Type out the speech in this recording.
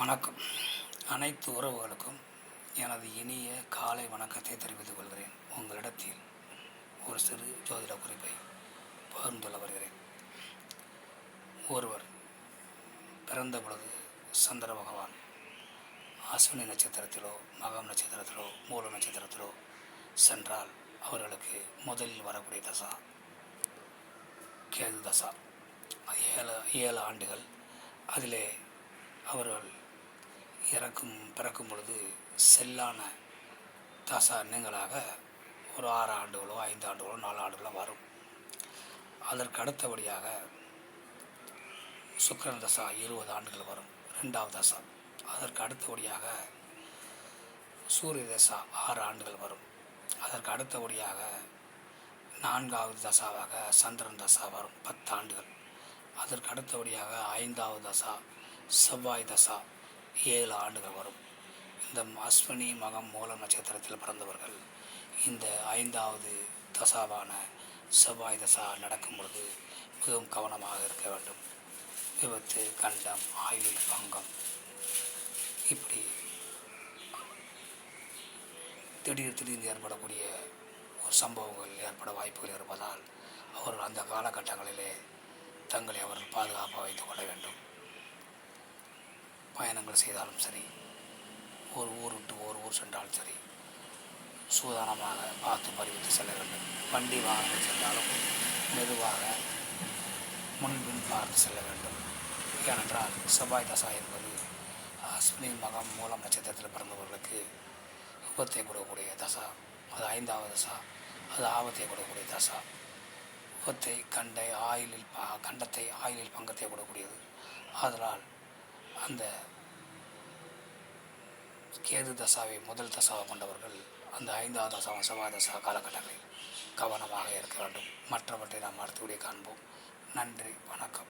வணக்கம். அனைத்து உறவுகளுக்கும் எனது இனிய காலை வணக்கத்தை தெரிவித்துக் கொள்கிறேன். உங்களிடத்தில் ஒரு சிறு ஜோதிட குறிப்பை பகிர்ந்துள்ள வருகிறேன். ஒருவர் பிறந்த பொழுது சந்திர பகவான் அஸ்வினி நட்சத்திரத்திலோ மகம் நட்சத்திரத்திலோ மூல நட்சத்திரத்திலோ சென்றால் அவர்களுக்கு முதலில் வரக்கூடிய தசா கேது தசா. 7 ஆண்டுகள். அதிலே அவர்கள் பிறக்கும் பொழுது செல்லான தசா எண்ணங்களாக ஒரு 6 ஆண்டுகளோ 5 ஆண்டுகளோ 4 ஆண்டுகளோ வரும். அதற்கு அடுத்தபடியாக சுக்கிரன் தசா 20 ஆண்டுகள் வரும், 2வது தசா. அதற்கு அடுத்தபடியாக சூரிய தசா 6 ஆண்டுகள் வரும். அதற்கு அடுத்தபடியாக 4வது தசாவாக சந்திரன் தசா வரும், 10 ஆண்டுகள். அதற்கு அடுத்தபடியாக 5வது தசா செவ்வாய் தசா 7 ஆண்டுகள் வரும். இந்த அஸ்வினி மகம் மூலம் நட்சத்திரத்தில் பிறந்தவர்கள் இந்த 5வது தசாவான செவ்வாய் தசா நடக்கும் பொழுது மிகவும் கவனமாக இருக்க வேண்டும். விபத்து, கண்டம், ஆயுள் பங்கம், இப்படி திடீர்னு ஏற்படக்கூடிய ஒரு சம்பவங்கள் ஏற்பட வாய்ப்புகள் இருப்பதால் அவர்கள் அந்த காலகட்டங்களிலே தங்களை அவர்கள் பாதுகாப்பாக வைத்துக் கொள்ள வேண்டும். பயணங்கள் செய்தாலும் சரி, ஒரு ஊர் விட்டு ஒரு ஊர் சென்றாலும் சரி, சூதானமாக பார்த்து பறிவித்து செல்ல வேண்டும். வண்டி வாகனங்கள் சென்றாலும் மெதுவாக முன்பின் பார்த்து செல்ல வேண்டும். ஏனென்றால் செவ்வாய் தசா என்பது அஸ்வினி மகம் மூலம் நட்சத்திரத்தில் பிறந்தவர்களுக்கு விபத்தை கொடுக்கக்கூடிய தசா. அது 5வது தசா. அது ஆபத்தை கொடுக்கக்கூடிய தசா. விபத்தை கண்டத்தை ஆயுளில் பங்கத்தை கொடுக்கக்கூடியது. ஆதலால் அந்த கேது தசாவை முதல் தசாவை கொண்டவர்கள் அந்த 5வது தசா செவ்வாய் தசா காலகட்டங்களில் கவனமாக இருக்க வேண்டும். மற்றவற்றை நாம் அடுத்தபடியே காண்போம். நன்றி, வணக்கம்.